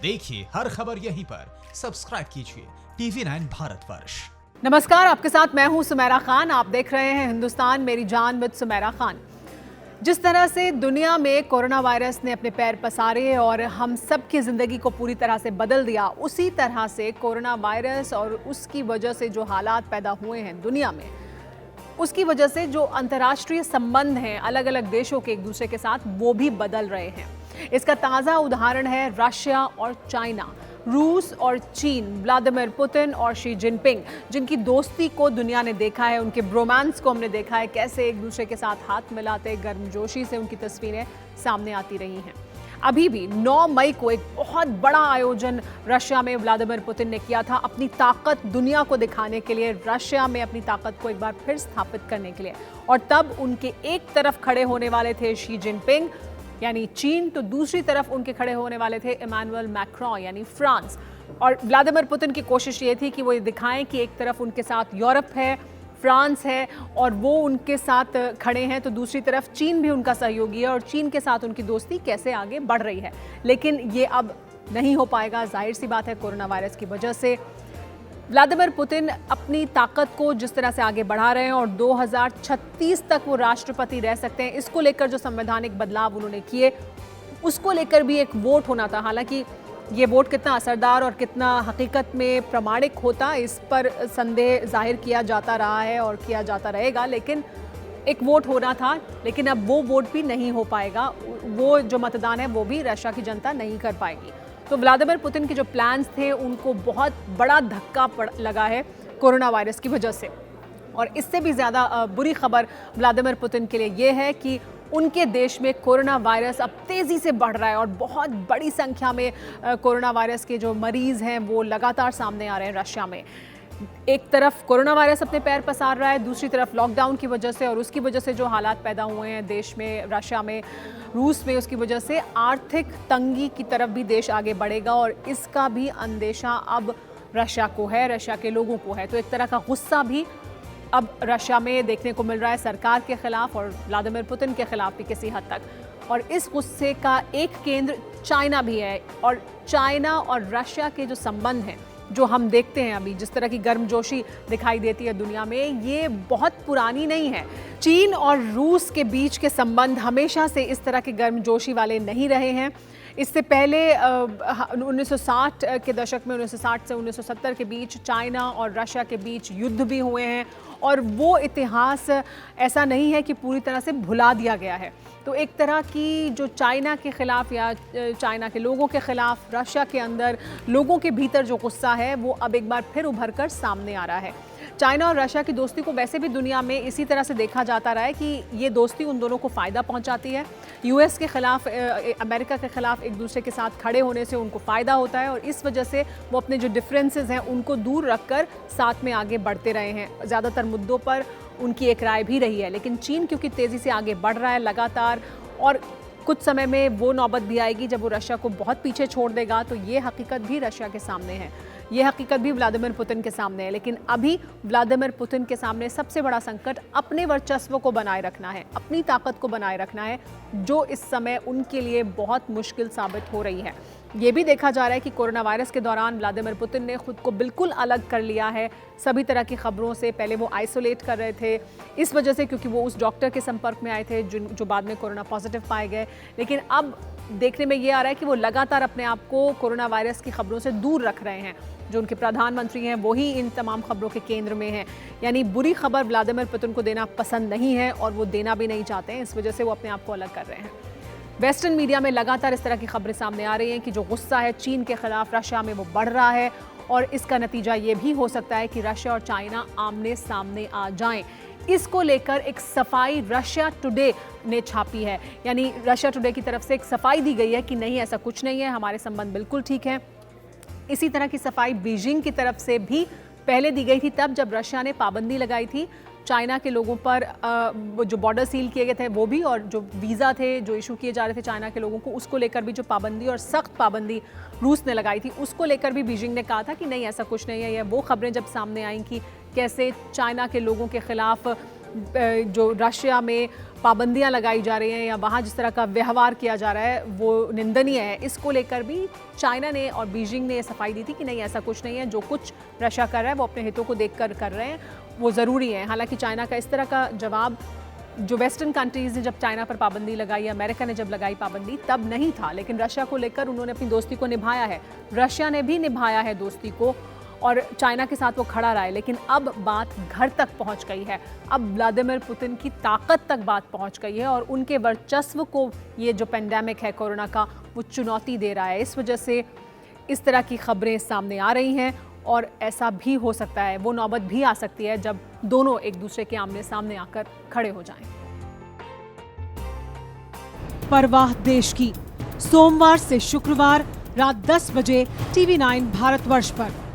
देखिए हर खबर यहीं पर, सब्सक्राइब कीजिए TV9 भारतवर्ष। नमस्कार, आपके साथ मैं हूं सुमेरा खान। आप देख रहे हैं हिंदुस्तान मेरी जान विद सुमेरा खान। जिस तरह से दुनिया में कोरोना वायरस ने अपने पैर पसारे और हम सब की ज़िंदगी को पूरी तरह से बदल दिया, उसी तरह से कोरोना वायरस और उसकी वजह से जो हालात पैदा हुए हैं दुनिया में, उसकी वजह से जो अंतर्राष्ट्रीय संबंध हैं अलग अलग देशों के एक दूसरे के साथ, वो भी बदल रहे हैं। इसका ताज़ा उदाहरण है रशिया और चाइना, रूस और चीन, व्लादिमीर पुतिन और शी जिनपिंग, जिनकी दोस्ती को दुनिया ने देखा है, उनके ब्रोमांस को हमने देखा है, कैसे एक दूसरे के साथ हाथ मिलाते गर्मजोशी से उनकी तस्वीरें सामने आती रही हैं। अभी भी 9 मई को एक बहुत बड़ा आयोजन रशिया में व्लादिमीर पुतिन ने किया था, अपनी ताकत दुनिया को दिखाने के लिए, रशिया में अपनी ताकत को एक बार फिर स्थापित करने के लिए। और तब उनके एक तरफ खड़े होने वाले थे शी जिनपिंग यानी चीन, तो दूसरी तरफ उनके खड़े होने वाले थे इमैनुअल मैक्रोन यानी फ्रांस। और व्लादिमीर पुतिन की कोशिश ये थी कि वो ये दिखाएं कि एक तरफ उनके साथ यूरोप है, फ्रांस है और वो उनके साथ खड़े हैं, तो दूसरी तरफ चीन भी उनका सहयोगी है और चीन के साथ उनकी दोस्ती कैसे आगे बढ़ रही है। लेकिन ये अब नहीं हो पाएगा, जाहिर सी बात है, कोरोना वायरस की वजह से। व्लादिमीर पुतिन अपनी ताकत को जिस तरह से आगे बढ़ा रहे हैं और 2036 तक वो राष्ट्रपति रह सकते हैं, इसको लेकर जो संवैधानिक बदलाव उन्होंने किए, उसको लेकर भी एक वोट होना था। हालांकि ये वोट कितना असरदार और कितना हकीकत में प्रामाणिक होता, इस पर संदेह जाहिर किया जाता रहा है और किया जाता रहेगा, लेकिन एक वोट होना था। लेकिन अब वो वोट भी नहीं हो पाएगा, वो जो मतदान है वो भी रशिया की जनता नहीं कर पाएगी। तो व्लादिमीर पुतिन के जो प्लान्स थे उनको बहुत बड़ा धक्का लगा है कोरोना वायरस की वजह से। और इससे भी ज़्यादा बुरी खबर व्लादिमीर पुतिन के लिए ये है कि उनके देश में कोरोना वायरस अब तेज़ी से बढ़ रहा है और बहुत बड़ी संख्या में कोरोना वायरस के जो मरीज़ हैं वो लगातार सामने आ रहे हैं रशिया में। एक तरफ कोरोना वायरस अपने पैर पसार रहा है, दूसरी तरफ लॉकडाउन की वजह से और उसकी वजह से जो हालात पैदा हुए हैं देश में, रशिया में, रूस में, उसकी वजह से आर्थिक तंगी की तरफ भी देश आगे बढ़ेगा और इसका भी अंदेशा अब रशिया को है, रशिया के लोगों को है। तो एक तरह का गुस्सा भी अब रशिया में देखने को मिल रहा है सरकार के खिलाफ और व्लादिमीर पुतिन के खिलाफ भी किसी हद तक। और इस गुस्से का एक केंद्र चाइना भी है और चाइना और रशिया के जो संबंध हैं, जो हम देखते हैं अभी, जिस तरह की गर्मजोशी दिखाई देती है दुनिया में, ये बहुत पुरानी नहीं है। चीन और रूस के बीच के संबंध हमेशा से इस तरह के गर्मजोशी वाले नहीं रहे हैं। इससे पहले 1960 के दशक में, 1960 से 1970 के बीच चाइना और रशिया के बीच युद्ध भी हुए हैं और वो इतिहास ऐसा नहीं है कि पूरी तरह से भुला दिया गया है। तो एक तरह की जो चाइना के ख़िलाफ़ या चाइना के लोगों के ख़िलाफ़ रशिया के अंदर लोगों के भीतर जो गुस्सा है वो अब एक बार फिर उभर कर सामने आ रहा है। चाइना और रशिया की दोस्ती को वैसे भी दुनिया में इसी तरह से देखा जाता रहा है कि ये दोस्ती उन दोनों को फ़ायदा पहुंचाती है। यूएस के ख़िलाफ़, अमेरिका के ख़िलाफ़ एक दूसरे के साथ खड़े होने से उनको फ़ायदा होता है और इस वजह से वो अपने जो डिफरेंसेस हैं उनको दूर रखकर साथ में आगे बढ़ते रहे हैं। ज़्यादातर मुद्दों पर उनकी एक राय भी रही है। लेकिन चीन क्योंकि तेज़ी से आगे बढ़ रहा है लगातार, और कुछ समय में वो नौबत भी आएगी जब वो रशिया को बहुत पीछे छोड़ देगा, तो ये हकीकत भी रशिया के सामने है, ये हकीकत भी व्लादिमीर पुतिन के सामने है। लेकिन अभी व्लादिमीर पुतिन के सामने सबसे बड़ा संकट अपने वर्चस्व को बनाए रखना है, अपनी ताकत को बनाए रखना है, जो इस समय उनके लिए बहुत मुश्किल साबित हो रही है। ये भी देखा जा रहा है कि कोरोना वायरस के दौरान व्लादिमीर पुतिन ने खुद को बिल्कुल अलग कर लिया है सभी तरह की खबरों से। पहले वो आइसोलेट कर रहे थे इस वजह से क्योंकि वो उस डॉक्टर के संपर्क में आए थे जो बाद में कोरोना पॉजिटिव पाए गए। लेकिन अब देखने में ये आ रहा है कि वो लगातार अपने आप को कोरोना वायरस की खबरों से दूर रख रहे हैं। जो उनके प्रधानमंत्री हैं वही इन तमाम खबरों के केंद्र में हैं। यानी बुरी खबर व्लादिमीर पुतिन को देना पसंद नहीं है और वो देना भी नहीं चाहते हैं, इस वजह से वो अपने आप को अलग कर रहे हैं। वेस्टर्न मीडिया में लगातार इस तरह की खबरें सामने आ रही हैं कि जो गुस्सा है चीन के खिलाफ रशिया में वो बढ़ रहा है और इसका नतीजा ये भी हो सकता है कि रशिया और चाइना आमने सामने आ जाएं। इसको लेकर एक सफाई रशिया टुडे ने छापी है, यानी रशिया टुडे की तरफ से एक सफाई दी गई है कि नहीं, ऐसा कुछ नहीं है, हमारे संबंध बिल्कुल ठीक है। इसी तरह की सफाई बीजिंग की तरफ से भी पहले दी गई थी, तब जब रशिया ने पाबंदी लगाई थी चाइना के लोगों पर, जो बॉर्डर सील किए गए थे वो भी, और जो वीज़ा थे जो इशू किए जा रहे थे चाइना के लोगों को, उसको लेकर भी जो पाबंदी और सख्त पाबंदी रूस ने लगाई थी, उसको लेकर भी बीजिंग ने कहा था कि नहीं ऐसा कुछ नहीं है। ये वो खबरें जब सामने आई कि कैसे चाइना के लोगों के खिलाफ जो रशिया में पाबंदियां लगाई जा रही हैं या वहाँ जिस तरह का व्यवहार किया जा रहा है वो निंदनीय है। इसको लेकर भी चाइना ने और बीजिंग ने सफाई दी थी कि नहीं, ऐसा कुछ नहीं है, जो कुछ रशिया कर रहा है वो अपने हितों को देखकर कर रहे हैं, वो ज़रूरी है। हालांकि चाइना का इस तरह का जवाब जो वेस्टर्न कंट्रीज़ ने जब चाइना पर पाबंदी लगाई, अमेरिका ने जब लगाई पाबंदी, तब नहीं था, लेकिन रशिया को लेकर उन्होंने अपनी दोस्ती को निभाया है। रशिया ने भी निभाया है दोस्ती को और चाइना के साथ वो खड़ा रहा है। लेकिन अब बात घर तक पहुंच गई है, अब व्लादिमीर पुतिन की ताकत तक बात पहुंच गई है और उनके वर्चस्व को ये जो पेंडेमिक है कोरोना का, वो चुनौती दे रहा है। इस वजह से इस तरह की खबरें सामने आ रही हैं और ऐसा भी हो सकता है, वो नौबत भी आ सकती है जब दोनों एक दूसरे के आमने सामने आकर खड़े हो जाएं। परवाह देश की, सोमवार से शुक्रवार रात 10 बजे TV9 भारतवर्ष पर।